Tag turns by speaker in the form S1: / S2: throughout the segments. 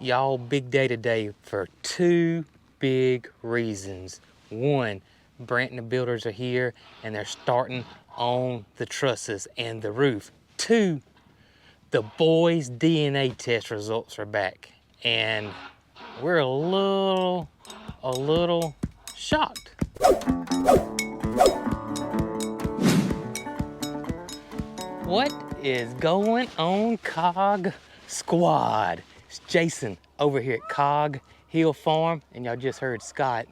S1: y'all big day today for two big reasons. One, Brant and the builders are here and they're starting on the trusses and the roof. Two, the boys' DNA test results are back and we're a little shocked. What is going on, Cog Squad? It's Jason over here at Cog Hill Farm, and y'all just heard Scott.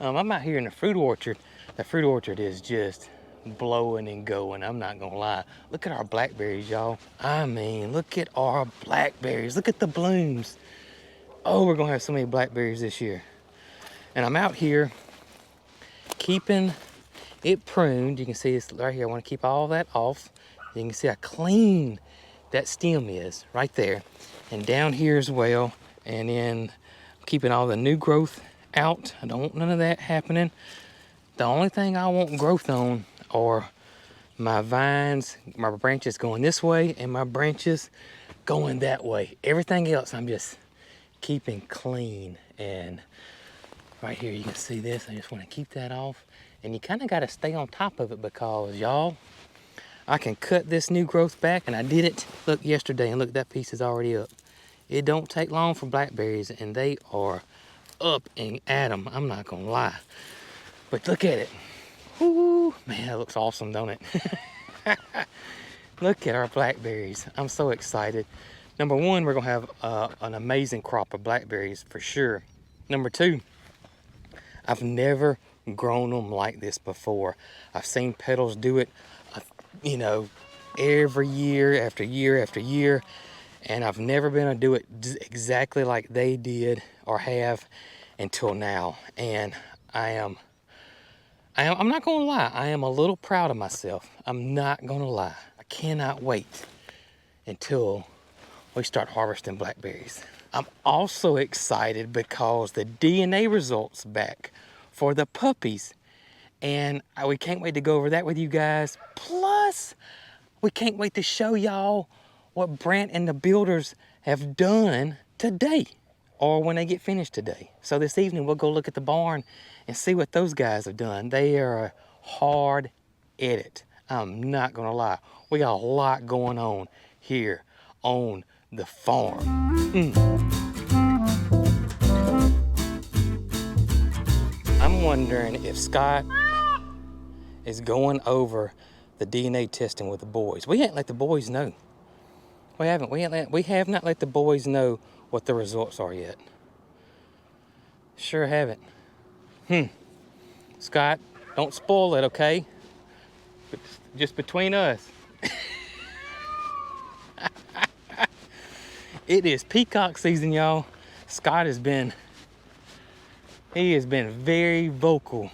S1: I'm out here in the fruit orchard. The fruit orchard is just blowing and going, I'm not gonna lie. Look at our blackberries, y'all. I mean, look at our blackberries. Look at the blooms. Oh, we're gonna have so many blackberries this year. And I'm out here keeping it pruned. You can see this right here. I wanna keep all that off. You can see how clean that stem is right there. And down here as well. And then keeping all the new growth out. I don't want none of that happening. The only thing I want growth on are my vines, my branches going this way and my branches going that way. Everything else I'm just keeping clean. And right here you can see this. I just want to keep that off. And you kind of got to stay on top of it because y'all, I can cut this new growth back, and I did it, look, yesterday, and look, that piece is already up. It don't take long for blackberries, and they are up and at 'em, I'm not gonna lie. But look at it. Woo, man, that looks awesome, don't it? Look at our blackberries. I'm so excited. Number one, we're gonna have an amazing crop of blackberries for sure. Number two, I've never grown them like this before. I've seen petals do it, you know, every year after year after year, and I've never been able to do it exactly like they did or have until now. And I'm not gonna lie, I am a little proud of myself. I'm not gonna lie. I cannot wait until we start harvesting blackberries. I'm also excited because the DNA results back for the puppies. And we can't wait to go over that with you guys. Plus, we can't wait to show y'all what Brant and the builders have done today or when they get finished today. So this evening, we'll go look at the barn and see what those guys have done. They are hard at it. I'm not gonna lie. We got a lot going on here on the farm. I'm wondering if Scott is going over the DNA testing with the boys. We ain't let the boys know. We have not let the boys know what the results are yet. Sure haven't. Scott, don't spoil it, okay? Just between us. It is peacock season, y'all. Scott has been very vocal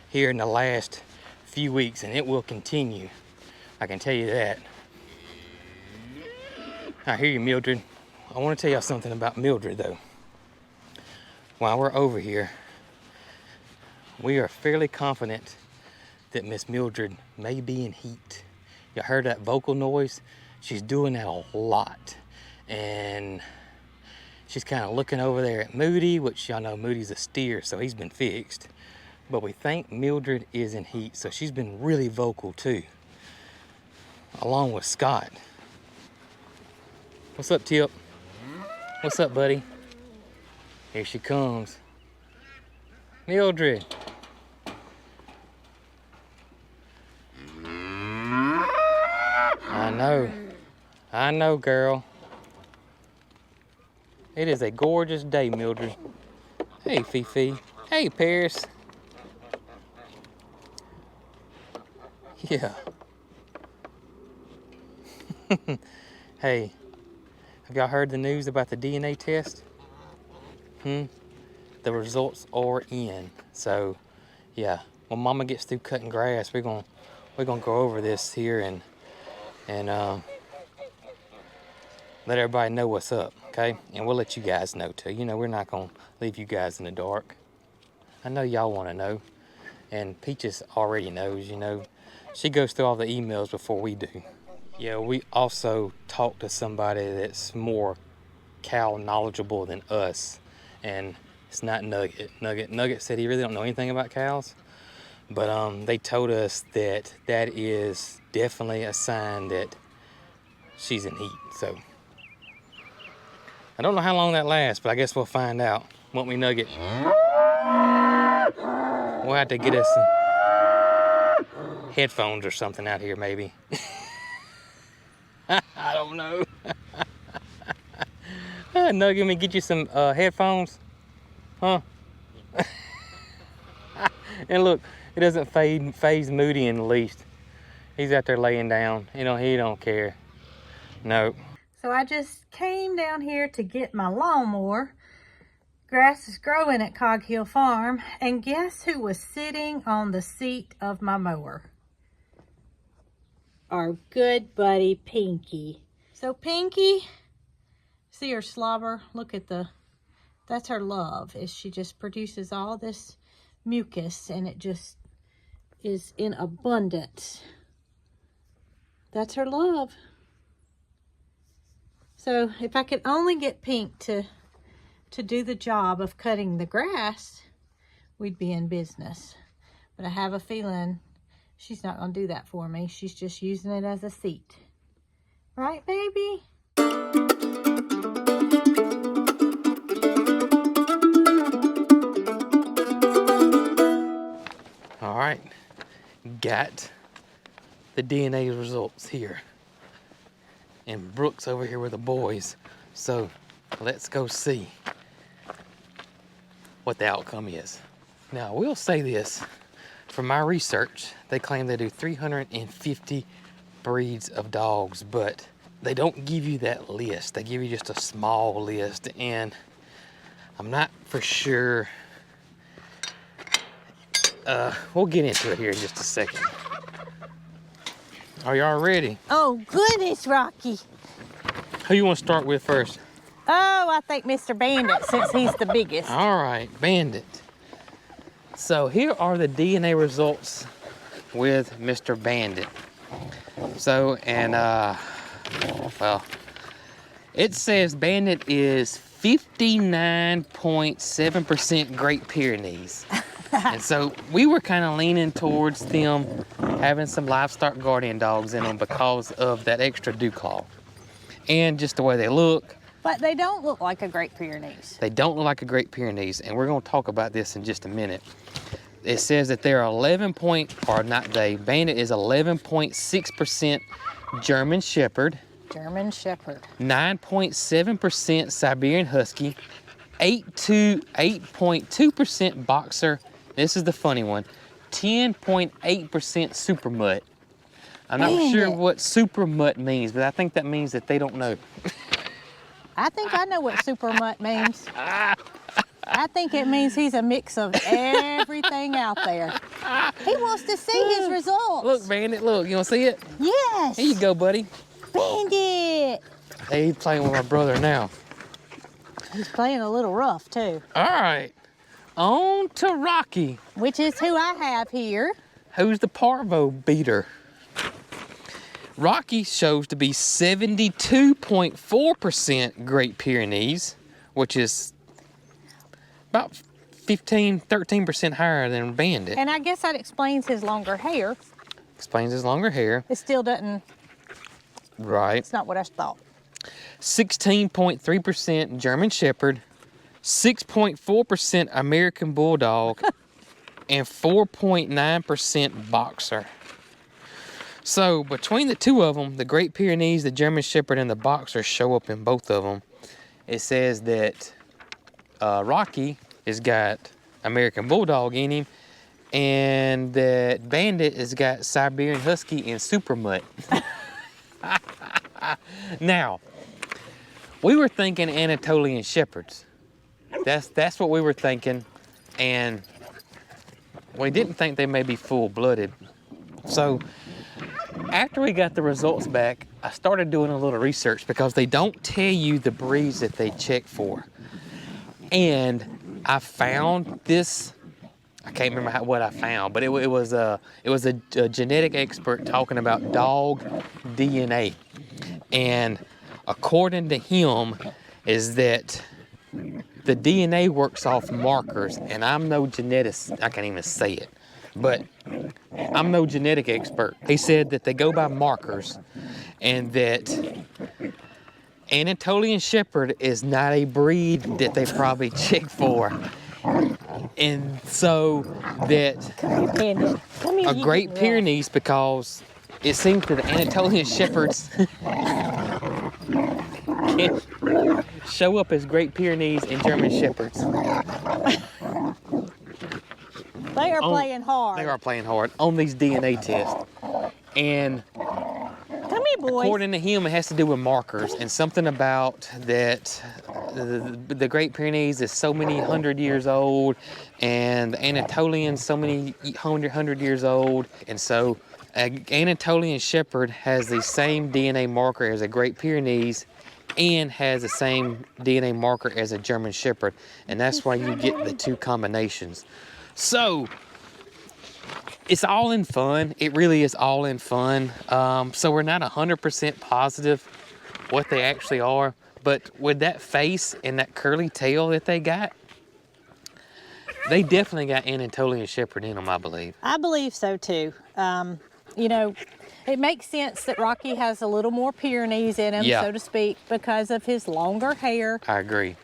S1: here in the last few weeks, and it will continue. I can tell you that. I hear you, Mildred. I want to tell y'all something about Mildred, though. While we're over here, we are fairly confident that Miss Mildred may be in heat. You heard that vocal noise? She's doing that a lot. And she's kind of looking over there at Moody, which y'all know Moody's a steer, so he's been fixed. But we think Mildred is in heat, so she's been really vocal too, along with Scott. What's up, Tip? What's up, buddy? Here she comes. Mildred. I know, girl. It is a gorgeous day, Mildred. Hey, Fifi. Hey, Paris. Yeah. Hey, have y'all heard the news about the DNA test? The results are in. So, yeah, when Mama gets through cutting grass, we're gonna go over this here and let everybody know what's up, okay? And we'll let you guys know too. You know, we're not gonna leave you guys in the dark. I know y'all want to know, and Peaches already knows. You know, she goes through all the emails before we do. Yeah, we also talked to somebody that's more cow knowledgeable than us, and it's not Nugget. Nugget said he really don't know anything about cows, but they told us that that is definitely a sign that she's in heat. So I don't know how long that lasts, but I guess we'll find out. Won't we, Nugget? We'll have to get us some headphones or something out here, maybe. I don't know. Nugget, let me get you some headphones. Huh? And look, it doesn't phase Moody in the least. He's out there laying down. You know, he don't care. Nope.
S2: So I just came down here to get my lawnmower. Grass is growing at Cog Hill Farm. And guess who was sitting on the seat of my mower? Our good buddy, Pinky. So Pinky, see her slobber? Look at that's her love. She just produces all this mucus and it just is in abundance. That's her love. So if I could only get Pink to do the job of cutting the grass, we'd be in business. But I have a feeling she's not going to do that for me. She's just using it as a seat. Right, baby?
S1: All right, got the DNA results here. And Brooke's over here with the boys. So let's go see what the outcome is. Now, I will say this. From my research, they claim they do 350 breeds of dogs, but they don't give you that list. They give you just a small list, and I'm not for sure. We'll get into it here in just a second. Are y'all ready?
S2: Oh, goodness, Rocky.
S1: Who you want to start with first?
S2: Oh, I think Mr. Bandit, since he's the biggest.
S1: All right, Bandit. So here are the DNA results with Mr. Bandit. So, and well, it says Bandit is 59.7% Great Pyrenees. And so we were kind of leaning towards them having some livestock guardian dogs in them because of that extra dew claw and just the way they look.
S2: But they don't look like a Great Pyrenees.
S1: They don't look like a Great Pyrenees, and we're going to talk about this in just a minute. It says that they're Bandit is 11.6% German Shepherd.
S2: German Shepherd.
S1: 9.7% Siberian Husky. 8.2% Boxer. This is the funny one. 10.8% Super Mutt. I'm not sure what Super Mutt means, but I think that means that they don't know.
S2: I think I know what Super Mutt means. I think it means he's a mix of everything out there. He wants to see his results.
S1: Look, Bandit, look. You want to see it?
S2: Yes.
S1: Here you go, buddy.
S2: Bandit.
S1: Hey, he's playing with my brother now.
S2: He's playing a little rough, too.
S1: All right. On to Rocky.
S2: Which is who I have here.
S1: Who's the parvo beater? Rocky shows to be 72.4% Great Pyrenees, which is about 13% higher than Bandit.
S2: And I guess that explains his longer hair.
S1: Explains his longer hair.
S2: It still doesn't.
S1: Right.
S2: It's not what I thought.
S1: 16.3% German Shepherd, 6.4% American Bulldog, and 4.9% Boxer. So between the two of them, the Great Pyrenees, the German Shepherd, and the Boxer show up in both of them. It says that Rocky has got American Bulldog in him, and that Bandit has got Siberian Husky and Super Mutt. Now, we were thinking Anatolian Shepherds. That's what we were thinking, and we didn't think they may be full-blooded. So after we got the results back, I started doing a little research because they don't tell you the breeds that they check for. And I found this, I can't remember what I found, but it was a genetic expert talking about dog DNA. And according to him, is that the DNA works off markers, and I'm no geneticist. I can't even say it, but I'm no genetic expert. He said that they go by markers, and that Anatolian Shepherd is not a breed that they probably check for. And so that
S2: Come here, Bandit. Come here.
S1: a
S2: You
S1: Great
S2: getting rough.
S1: Pyrenees, because it seems that the Anatolian Shepherds can show up as Great Pyrenees and German Shepherds.
S2: They are playing hard.
S1: They are playing hard on these DNA tests. And
S2: Come here, boys.
S1: according to him, it has to do with markers and something about that the Great Pyrenees is so many hundred years old, and the Anatolian so many hundred years old, and so an Anatolian Shepherd has the same DNA marker as a Great Pyrenees, and has the same DNA marker as a German Shepherd, and that's why you get the two combinations. So it's all in fun. It really is all in fun. So we're not 100% positive what they actually are, but with that face and that curly tail that they got, they definitely got Anatolian Shepherd in them, I believe.
S2: I believe so too. You know, it makes sense that Rocky has a little more Pyrenees in him,
S1: Yeah.
S2: so to speak, because of his longer hair.
S1: I agree.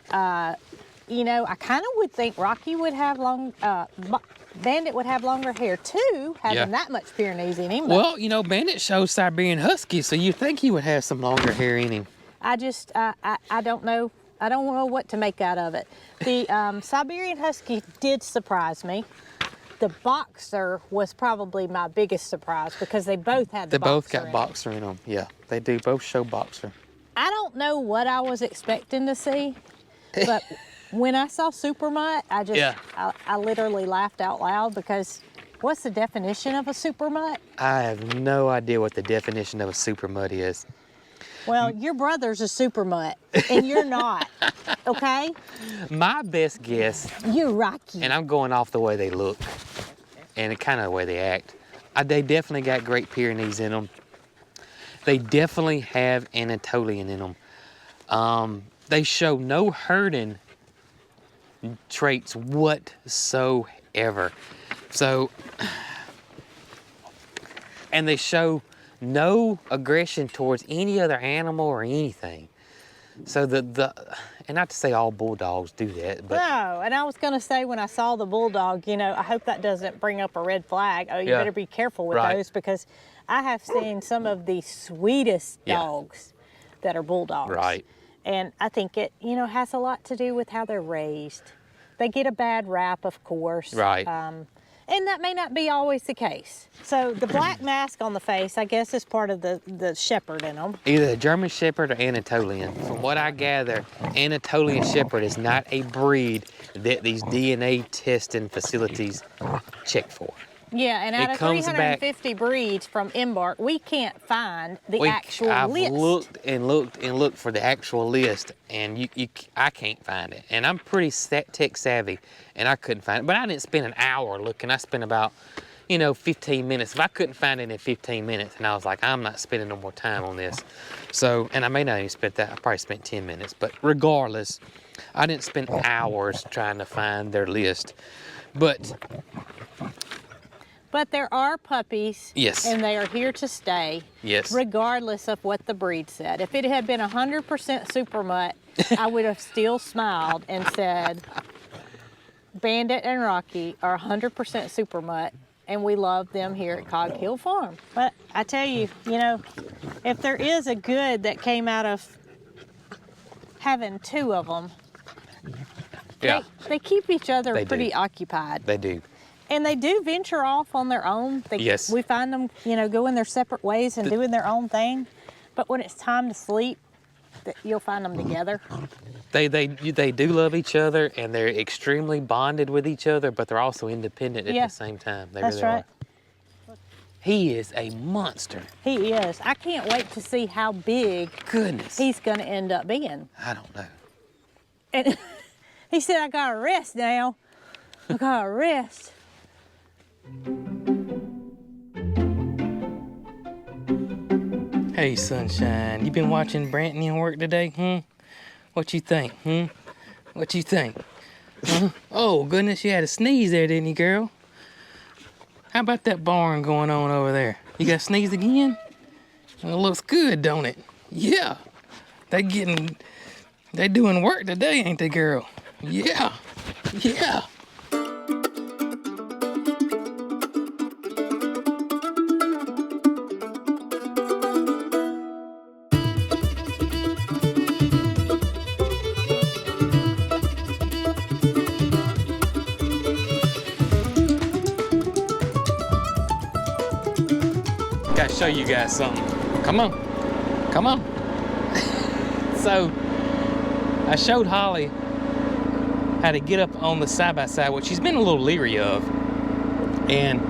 S2: You know, I kind of would think Rocky would have Bandit would have longer hair too, having
S1: Yeah.
S2: that much Pyrenees in him. But
S1: Well, you know, Bandit shows Siberian Husky, so you think he would have some longer hair in him.
S2: I just, I don't know. I don't know what to make out of it. The Siberian Husky did surprise me. The Boxer was probably my biggest surprise because they both had the
S1: They both
S2: Boxer
S1: got
S2: in it.
S1: Boxer in them. Yeah, they do both show Boxer.
S2: I don't know what I was expecting to see, but when I saw Super Mutt, I just,
S1: Yeah.
S2: I literally laughed out loud because what's the definition of a Super Mutt?
S1: I have no idea what the definition of a super mud is.
S2: Well, your brother's a Super Mutt, and you're not, okay?
S1: My best guess,
S2: You're Rocky.
S1: and I'm going off the way they look and kind of the way they act, they definitely got Great Pyrenees in them. They definitely have Anatolian in them. They show no herding traits whatsoever. So, and they show no aggression towards any other animal or anything. So and not to say all bulldogs do that, but
S2: No, and I was going to say when I saw the bulldog, you know, I hope that doesn't bring up a red flag. Oh, you
S1: Yeah.
S2: better be careful with
S1: Right.
S2: those because I have seen some of the sweetest
S1: Yeah.
S2: dogs that are bulldogs.
S1: Right.
S2: And I think it, you know, has a lot to do with how they're raised. They get a bad rap, of course.
S1: Right.
S2: And that may not be always the case. So the black mask on the face, I guess, is part of the shepherd in them.
S1: either a German Shepherd or Anatolian. From what I gather, Anatolian Shepherd is not a breed that these DNA testing facilities check for.
S2: Yeah, and out
S1: It
S2: of
S1: comes back-
S2: 350 breeds from Embark, we can't find the actual
S1: I've
S2: list.
S1: looked and looked and looked for the actual list, and I can't find it. And I'm pretty tech savvy, and I couldn't find it. But I didn't spend an hour looking. I spent about, 15 minutes. If I couldn't find it in 15 minutes, and I was like, I'm not spending no more time on this. So, and I may not even spent that. I probably spent 10 minutes. But regardless, I didn't spend hours trying to find their list.
S2: But there are puppies,
S1: Yes.
S2: and they are here to stay,
S1: Yes.
S2: regardless of what the breed said. If it had been 100% Super Mutt, I would have still smiled and said, Bandit and Rocky are 100% Super Mutt, and we love them here at Cog Hill Farm. But I tell you, if there is a good that came out of having two of them,
S1: Yeah,
S2: they keep each other
S1: They do.
S2: pretty occupied.
S1: they do.
S2: And they do venture off on their own.
S1: Yes.
S2: We find them, going their separate ways and doing their own thing. But when it's time to sleep, you'll find them together.
S1: They do love each other, and they're extremely bonded with each other, but they're also independent at
S2: Yeah.
S1: the same time. They
S2: That's
S1: really
S2: right.
S1: are. He is a monster.
S2: He is. I can't wait to see how big
S1: Goodness.
S2: he's going to end up being.
S1: I don't know.
S2: And he said, I got to rest now. I got to rest.
S1: Hey, sunshine. You been watching Brantley work today, What you think, What you think? Huh? Oh, goodness, you had a sneeze there, didn't you, girl? How about that barn going on over there? You got sneezed again? Well, it looks good, don't it? Yeah. They doing work today, ain't they, girl? Yeah. Yeah. Gotta show you guys something. Come on. Come on. So, I showed Holly how to get up on the side-by-side, which she's been a little leery of. And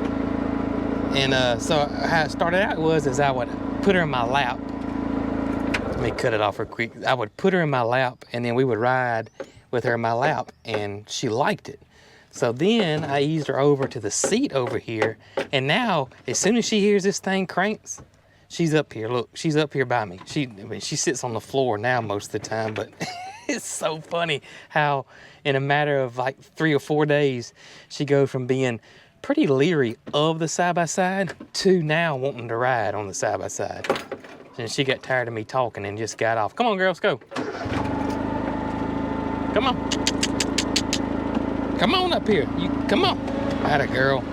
S1: so how it started out was I would put her in my lap. Let me cut it off real quick. I would put her in my lap, and then we would ride with her in my lap, and she liked it. So then I eased her over to the seat over here, and now as soon as she hears this thing cranks, she's up here. Look, she's up here by me. She sits on the floor now most of the time, but it's so funny how in a matter of like 3 or 4 days, she goes from being pretty leery of the side-by-side to now wanting to ride on the side-by-side. And she got tired of me talking and just got off. Come on, girl, let's go. Come on. Come on up here. You come on. Atta girl.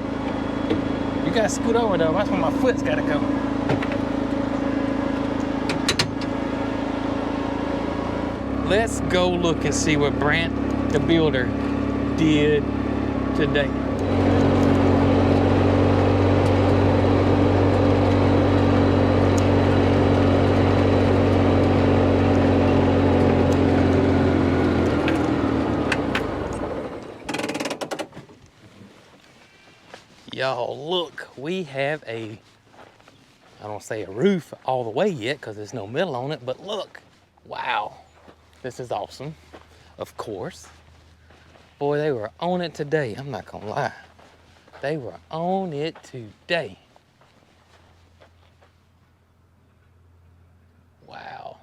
S1: You gotta scoot over though. That's where my foot's gotta go. Let's go look and see what Brant the builder did today. Y'all look, we have I don't say a roof all the way yet because there's no metal on it, but look, wow, this is awesome, of course. Boy, they were on it today, I'm not gonna lie. They were on it today. Wow.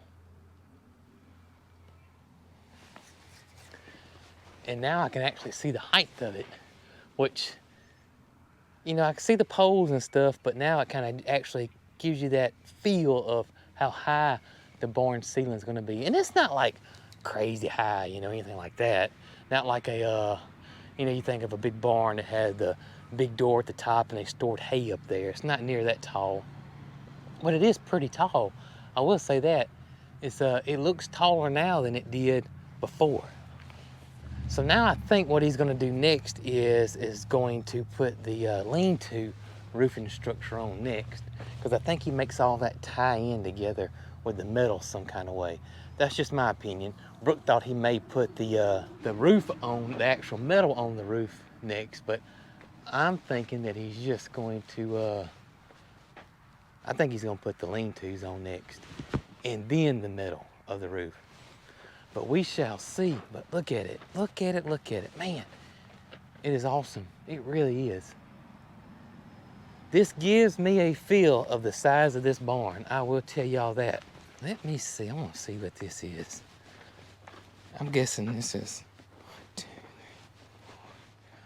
S1: And now I can actually see the height of it, which, you know, I can see the poles and stuff, but now it kind of actually gives you that feel of how high the barn ceiling is going to be. And it's not like crazy high, you know, anything like that. Not like a, you know, you think of a big barn that has the big door at the top and they stored hay up there. It's not near that tall, but it is pretty tall. I will say that. It looks taller now than it did before. So now I think what he's gonna do next is going to put the lean-to roofing structure on next, because I think he makes all that tie in together with the metal some kind of way. That's just my opinion. Brooke thought he may put the roof on, the actual metal on the roof next, but I'm thinking that he's just going to, I think he's gonna put the lean-tos on next, and then the metal of the roof. But we shall see. But look at it. Look at it. Look at it. Man, it is awesome. It really is. This gives me a feel of the size of this barn. I will tell y'all that. Let me see. I want to see what this is. I'm guessing this is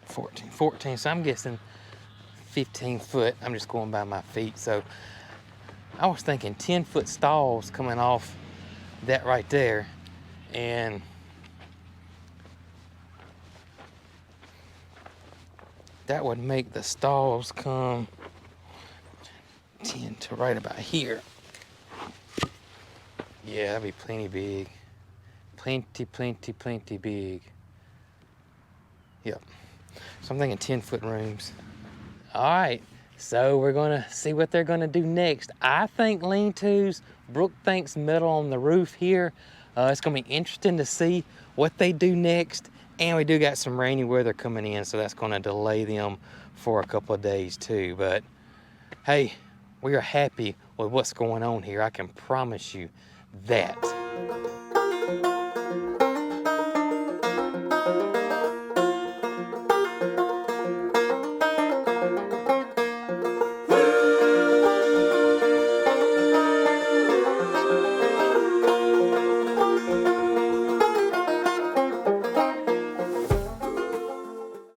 S1: 14. So I'm guessing 15 foot. I'm just going by my feet. So I was thinking 10-foot stalls coming off that right there. And that would make the stalls come 10 to right about here. Yeah, that'd be plenty big. Plenty big. Yep. So I'm thinking 10-foot rooms. All right, so we're gonna see what they're gonna do next. I think lean-tos. Brooke thinks metal on the roof here. It's gonna be interesting to see what they do next. And we do got some rainy weather coming in, so that's gonna delay them for a couple of days too. But hey, we are happy with what's going on here. I can promise you that.